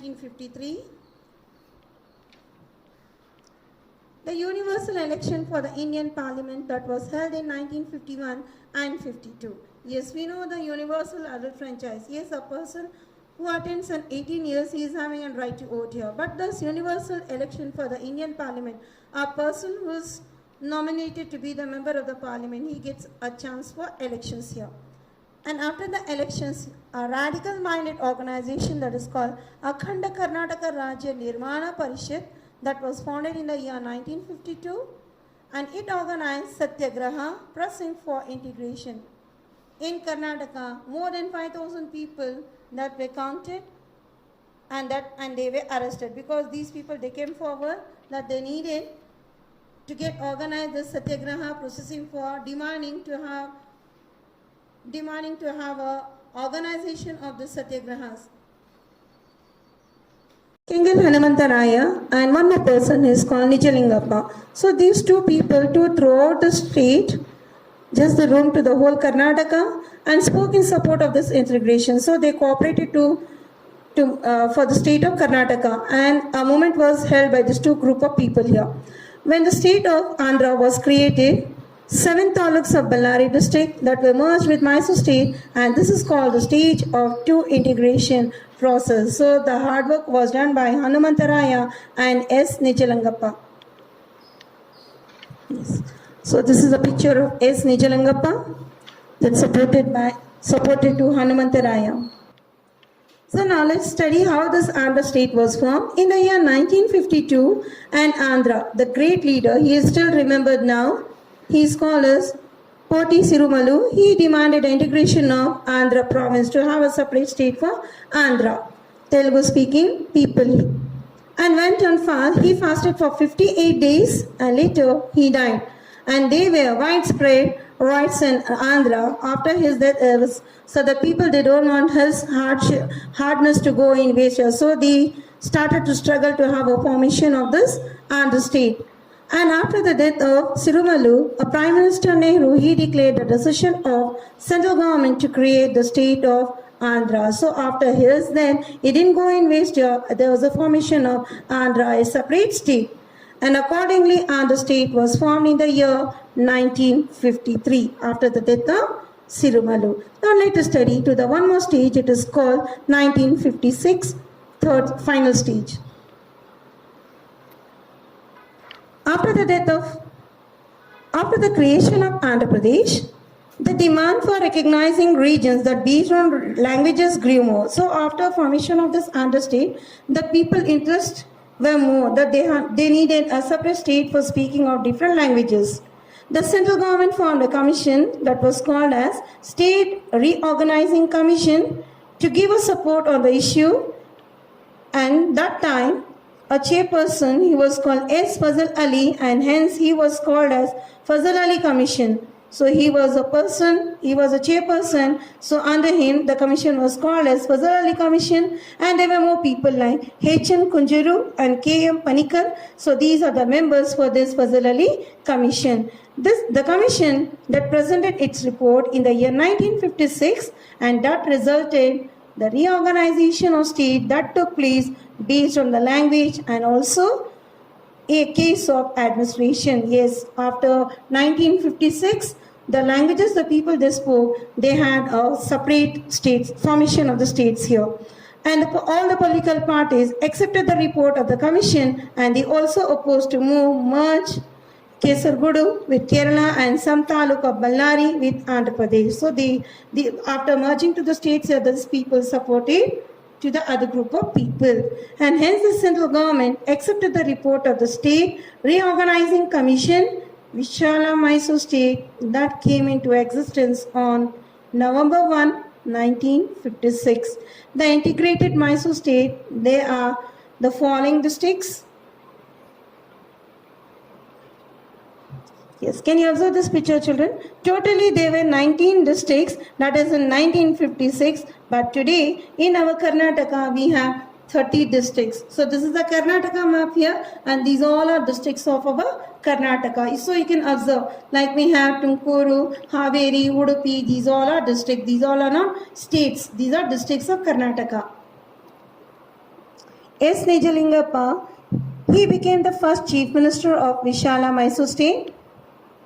1953. The universal election for the Indian Parliament that was held in 1951 and 52. Yes, we know the universal adult franchise. Yes, a person who attends an 18 years, he is having a right to vote here. But this universal election for the Indian Parliament, a person who is nominated to be the member of the Parliament, he gets a chance for elections here. And after the elections, a radical-minded organization that is called Akhanda Karnataka Rajya Nirmana Parishad that was founded in the year 1952, and it organized Satyagraha, pressing for integration. In Karnataka, more than 5,000 people that were counted and they were arrested because these people, they came forward that they needed to get organized the Satyagraha, processing for demanding to have a organization of the Satyagrahas. Kingal Hanumantaraya and one more person is called Nijalingappa. So these two people throughout the state, just the room to the whole Karnataka, and spoke in support of this integration. So they cooperated for the state of Karnataka, and a movement was held by these two group of people here. When the state of Andhra was created, 7 taluks of Ballari district that were merged with Mysore state, and this is called the stage of 2 integration process. So the hard work was done by Hanumantaraya and S. Nijalingappa. Yes. So this is a picture of S. Nijalingappa that's supported to Hanumantaraya. So now let's study how this Andhra state was formed. In the year 1952, and Andhra, the great leader, he is still remembered now. He is called as Poti Sirumalu. He demanded the integration of Andhra province to have a separate state for Andhra, Telugu speaking people. And went on fast. He fasted for 58 days and later he died. And they were widespread riots in Andhra after his death. So the people, they don't want his hardness to go in waste. So they started to struggle to have a formation of this Andhra state. And after the death of Sirumalu, Prime Minister Nehru, he declared the decision of central government to create the state of Andhra. So after his death, it didn't go in waste. There was a formation of Andhra, a separate state. And accordingly, Andhra state was formed in the year 1953 after the death of Sirumalu. Now let us study to the one more stage. It is called 1956, third final stage. After the creation of Andhra Pradesh, the demand for recognizing regions that based on languages grew more. So after formation of this Andhra state, the people interest were more that they needed a separate state for speaking of different languages. The central government formed a commission that was called as State Reorganizing Commission to give a support on the issue, and that time a chairperson, he was called S. Fazal Ali, and hence he was called as Fazal Ali Commission. So he was a chairperson, so under him the commission was called as Fazal Ali Commission, and there were more people like H.N. Kunjuru and K.M. Panikar. So these are the members for this Fazal Ali Commission. The commission that presented its report in the year 1956, and that resulted the reorganization of state that took place based on the language and also a case of administration. Yes, after 1956, the languages the people they spoke, they had a separate states, formation of the states here. And all the political parties accepted the report of the commission, and they also opposed to merge Kesargudu with Kerala and some taluk of Ballari with Andhra Pradesh. So after merging to the states, these people supported to the other group of people. And hence the central government accepted the report of the State Reorganizing Commission, Vishala Mysore state, that came into existence on November 1, 1956. The integrated Mysore state, they are the following districts. Yes, can you observe this picture, children? Totally there were 19 districts, that is in 1956, but today in our Karnataka we have 30 districts. So this is the Karnataka map here, and these all are districts of our Karnataka. So you can observe, like we have Tumakuru, Haveri, Udupi, these all are districts, these all are not states, these are districts of Karnataka. S. Nijalingappa, he became the first Chief Minister of Vishala Mysore State.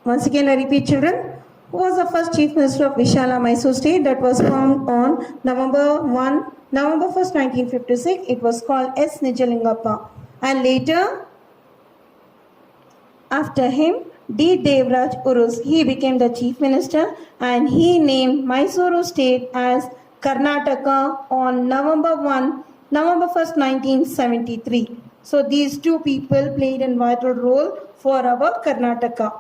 Once again, I repeat, children, who was the first Chief Minister of Vishala Mysore State that was formed on November 1st, 1956. It was called S. Nijalingappa. And later, after him, D. Devraj Urus, he became the Chief Minister and he named Mysore State as Karnataka on November 1st, 1973. So these two people played a vital role for our Karnataka.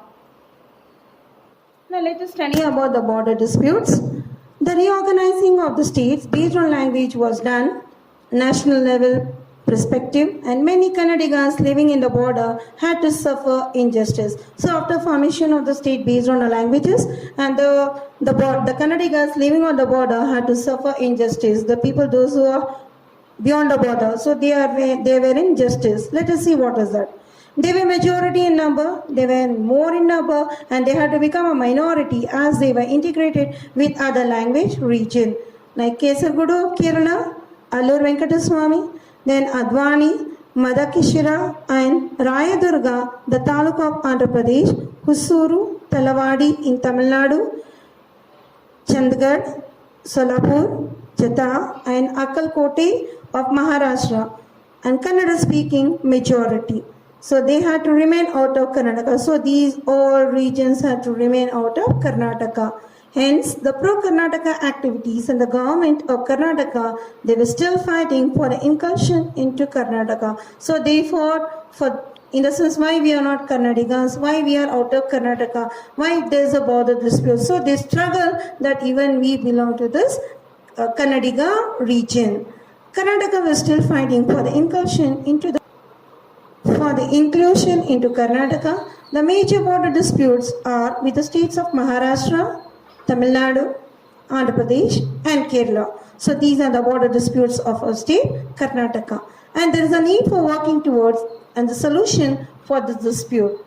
Now let us study about the border disputes. The reorganizing of the states based on language was done national level perspective, and many Kannadigas living in the border had to suffer injustice. So after formation of the state based on the languages, and the Kannadigas living on the border had to suffer injustice. The people, those who are beyond the border, so they were in justice. Let us see what is that. They were majority in number, they were more in number, and they had to become a minority as they were integrated with other language region like Kesargudu of Kerala, Allur Venkataswamy, then Advani, Madakishira, and Rayadurga, the Taluk of Andhra Pradesh, Husuru, Talawadi in Tamil Nadu, Chandigarh, Solapur, Jata, and Akkalkote of Maharashtra, and Kannada speaking majority. So they had to remain out of Karnataka. So these all regions had to remain out of Karnataka. Hence, the pro-Karnataka activities and the government of Karnataka, they were still fighting for the incursion into Karnataka. So they fought for, in the sense, why we are not Kannadigas, why we are out of Karnataka, why there is a border dispute. So they struggle that even we belong to this Kannadiga region. Karnataka was still fighting for the incursion into inclusion into Karnataka. The major border disputes are with the states of Maharashtra, Tamil Nadu, Andhra Pradesh, and Kerala. So these are the border disputes of our state, Karnataka. And there is a need for working towards and the solution for this dispute.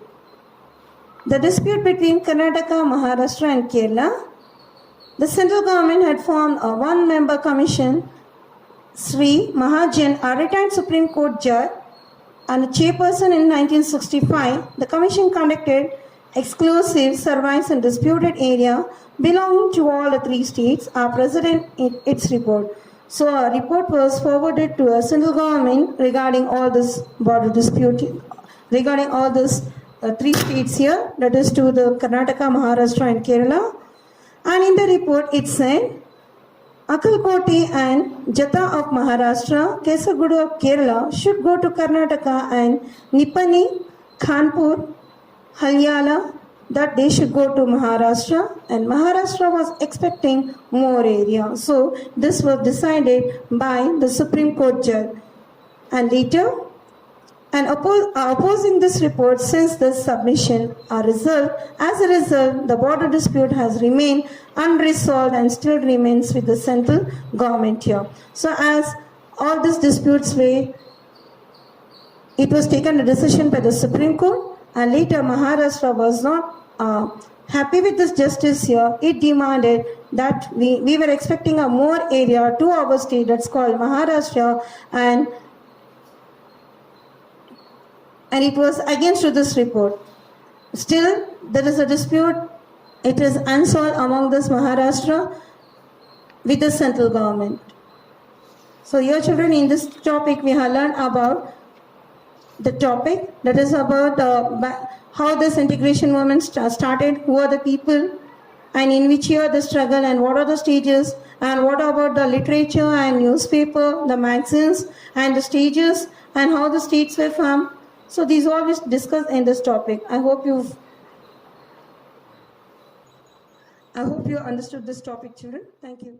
The dispute between Karnataka, Maharashtra, and Kerala, the central government had formed a one-member commission. Sri Mahajan, a retired Supreme Court judge and a chairperson in 1965, the commission conducted exclusive surveys in disputed area belonging to all the three states are present in its report. So a report was forwarded to a central government regarding all this border dispute, regarding all these three states here, that is to the Karnataka, Maharashtra, and Kerala. And in the report it said, Akkalkote and Jata of Maharashtra, Kesargudu of Kerala should go to Karnataka, and Nipani, Kanpur, Halyala, that they should go to Maharashtra, and Maharashtra was expecting more area. So this was decided by the Supreme Court judge. And later, opposing this report since this submission, as a result, the border dispute has remained unresolved and still remains with the central government here. So as all these disputes were, it was taken a decision by the Supreme Court, and later Maharashtra was not happy with this justice here. It demanded that we were expecting a more area to our state, that's called Maharashtra, and it was against this report. Still, there is a dispute. It is unsolved among this Maharashtra with the central government. So, your children, in this topic, we have learned about the topic, that is about how this integration movement started, who are the people, and in which year the struggle, and what are the stages, and what about the literature and newspaper, the magazines, and the stages, and how the states were formed. So these all we discussed in this topic. I hope you understood this topic, children. Thank you.